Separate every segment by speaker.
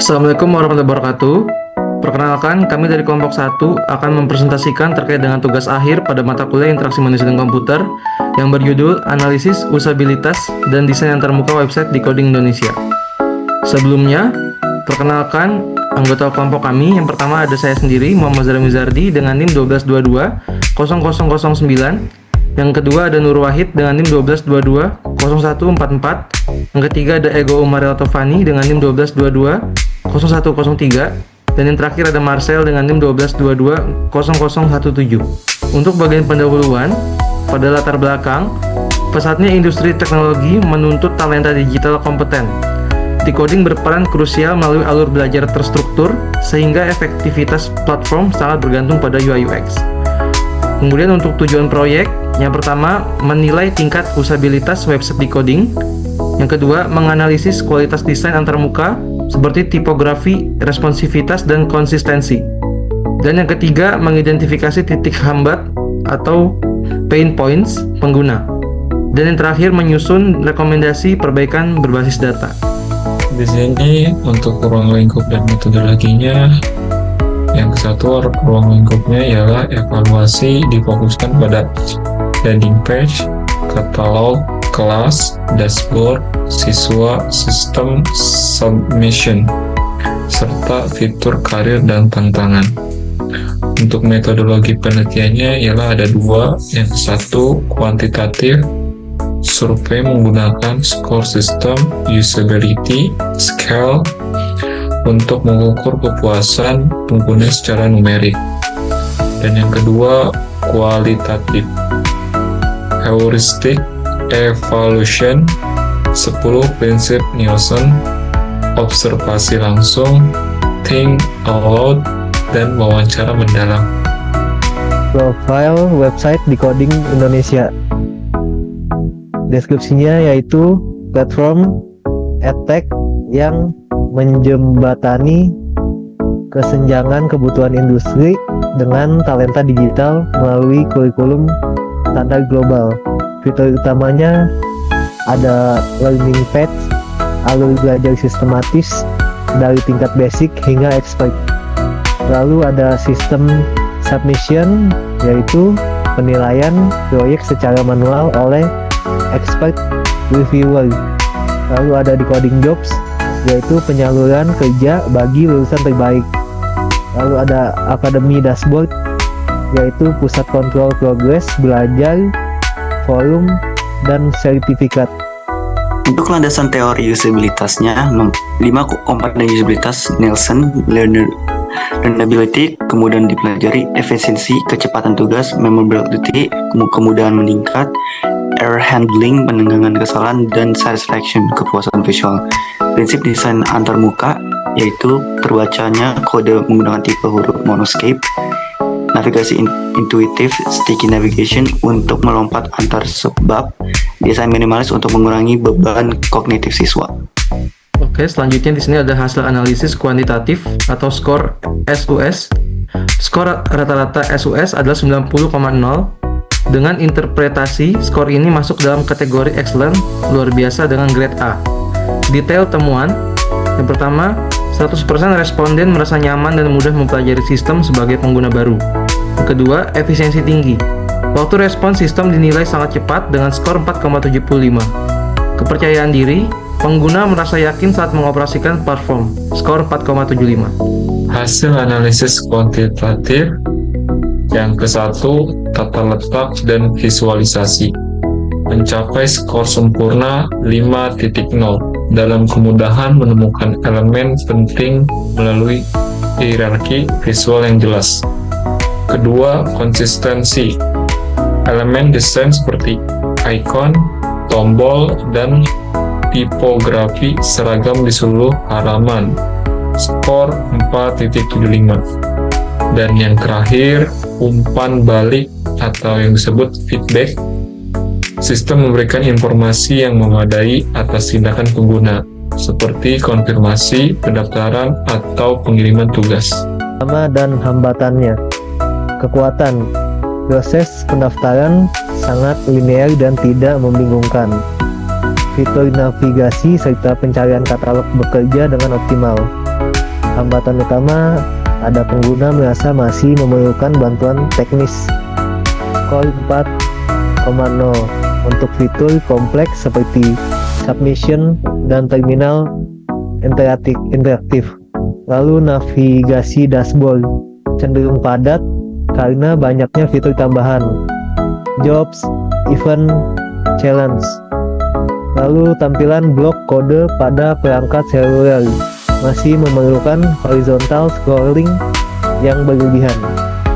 Speaker 1: Assalamualaikum warahmatullahi wabarakatuh. Perkenalkan, kami dari kelompok 1 akan mempresentasikan terkait dengan tugas akhir pada mata kuliah Interaksi Manusia dan Komputer yang berjudul Analisis Usabilitas dan Desain Antarmuka Website Decoding Indonesia. Sebelumnya, perkenalkan anggota kelompok kami. Yang pertama ada saya sendiri, Muhammad Zahra Mizardi dengan NIM 1222-0009. Yang kedua ada Nur Wahid dengan NIM 1222-0144. Yang ketiga ada Ego Umarel Tovani dengan NIM 1222-0103. Dan yang terakhir ada Marcel dengan NIM 1222-0017. Untuk bagian pendahuluan, pada latar belakang, pesatnya industri teknologi menuntut talenta digital kompeten. Decoding berperan krusial melalui alur belajar terstruktur, sehingga efektivitas platform sangat bergantung pada UI UX. Kemudian untuk tujuan proyek, yang pertama, menilai tingkat usabilitas website decoding. Yang kedua, menganalisis kualitas desain antarmuka seperti tipografi, responsivitas, dan konsistensi. Dan yang ketiga, mengidentifikasi titik hambat atau pain points pengguna. Dan yang terakhir, menyusun rekomendasi perbaikan berbasis data.
Speaker 2: Di sini untuk ruang lingkup dan metodologinya, yang kesatu ruang lingkupnya ialah evaluasi difokuskan pada landing page, katalog, kelas, dashboard, siswa, sistem, submission, serta fitur karir dan tantangan. Untuk metodologi penelitiannya ialah ada dua. Yang satu kuantitatif, survei menggunakan score system, usability, scale, untuk mengukur kepuasan pengguna secara numerik. Dan yang kedua kualitatif, heuristic evaluation, 10 prinsip Nielsen, observasi langsung, think aloud, dan wawancara mendalam.
Speaker 3: Profile website Decoding Indonesia. Deskripsinya yaitu platform edtech yang menjembatani kesenjangan kebutuhan industri dengan talenta digital melalui kurikulum standar global. Fitur utamanya ada learning path, alur belajar sistematis dari tingkat basic hingga expert. Lalu ada sistem submission, yaitu penilaian proyek secara manual oleh expert reviewer. Lalu ada decoding jobs, yaitu penyaluran kerja bagi lulusan terbaik. Lalu ada Academy Dashboard, yaitu pusat kontrol progres belajar, forum, dan sertifikat.
Speaker 4: Untuk landasan teori usabilitasnya, 5 komponen usabilitas Nielsen, learnability, kemudian dipelajari, efisiensi, kecepatan tugas, memorability, kemudahan meningkat, error handling, penanggulangan kesalahan, dan satisfaction, kepuasan visual. Prinsip desain antarmuka yaitu terbacanya kode menggunakan tipe huruf monoscape, navigasi intuitif, sticky navigation untuk melompat antar subbab, desain minimalis untuk mengurangi beban kognitif siswa.
Speaker 1: Oke, selanjutnya di sini ada hasil analisis kuantitatif atau skor SUS. Skor rata-rata SUS adalah 90,0. Dengan interpretasi, skor ini masuk dalam kategori excellent, luar biasa dengan grade A. Detail temuan, yang pertama, 100% responden merasa nyaman dan mudah mempelajari sistem sebagai pengguna baru. Yang kedua, efisiensi tinggi. Waktu respon sistem dinilai sangat cepat dengan skor 4,75. Kepercayaan diri, pengguna merasa yakin saat mengoperasikan platform, skor 4,75.
Speaker 2: Hasil analisis kuantitatif yang kesatu, tata letak dan visualisasi, mencapai skor sempurna 5.0 dalam kemudahan menemukan elemen penting melalui hierarki visual yang jelas. Kedua, konsistensi. Elemen desain seperti icon, tombol, dan tipografi seragam di seluruh halaman, skor 4.75. Dan yang terakhir, umpan balik atau yang disebut feedback. Sistem memberikan informasi yang memadai atas tindakan pengguna, seperti konfirmasi, pendaftaran, atau pengiriman tugas.
Speaker 3: Nama dan hambatannya. Kekuatan. Proses pendaftaran sangat linear dan tidak membingungkan. Fitur navigasi serta pencarian katalog bekerja dengan optimal. hambatan utama ada pengguna merasa masih memerlukan bantuan teknis. Core 4.0 untuk fitur kompleks seperti submission dan terminal interaktif. Lalu navigasi dashboard cenderung padat karena banyaknya fitur tambahan. Jobs, event, challenge. Lalu tampilan blok kode pada perangkat seluler masih memerlukan horizontal scrolling yang berlebihan.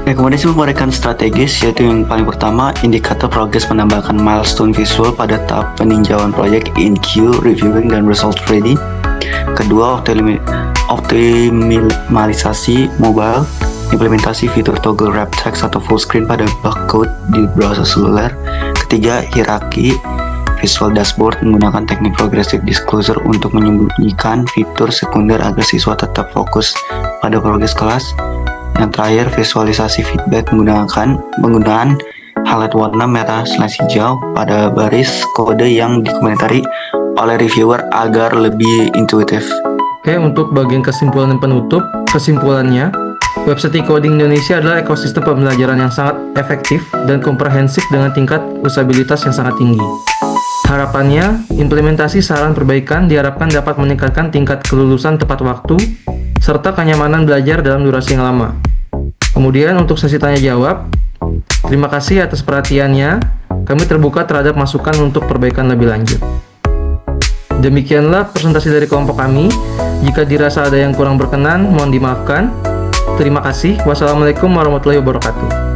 Speaker 4: Rekomendasi pemeriksaan strategis yaitu yang paling pertama, indikator progres menambahkan milestone visual pada tahap peninjauan proyek in queue, reviewing, dan result ready. Kedua, optimalisasi mobile, implementasi fitur toggle wrap text atau full screen pada barcode di browser seluler. Ketiga, hierarki visual dashboard menggunakan teknik progressive disclosure untuk menyembunyikan fitur sekunder agar siswa tetap fokus pada progres kelas. Yang terakhir, visualisasi feedback menggunakan highlight warna merah/hijau pada baris kode yang dikomentari oleh reviewer agar lebih intuitif.
Speaker 1: Oke, untuk bagian kesimpulan dan penutup, kesimpulannya, website e-coding Indonesia adalah ekosistem pembelajaran yang sangat efektif dan komprehensif dengan tingkat usabilitas yang sangat tinggi. Harapannya, implementasi saran perbaikan diharapkan dapat meningkatkan tingkat kelulusan tepat waktu, serta kenyamanan belajar dalam durasi yang lama. Kemudian untuk sesi tanya jawab, terima kasih atas perhatiannya, kami terbuka terhadap masukan untuk perbaikan lebih lanjut. Demikianlah presentasi dari kelompok kami, jika dirasa ada yang kurang berkenan, mohon dimaafkan. Terima kasih, wassalamualaikum warahmatullahi wabarakatuh.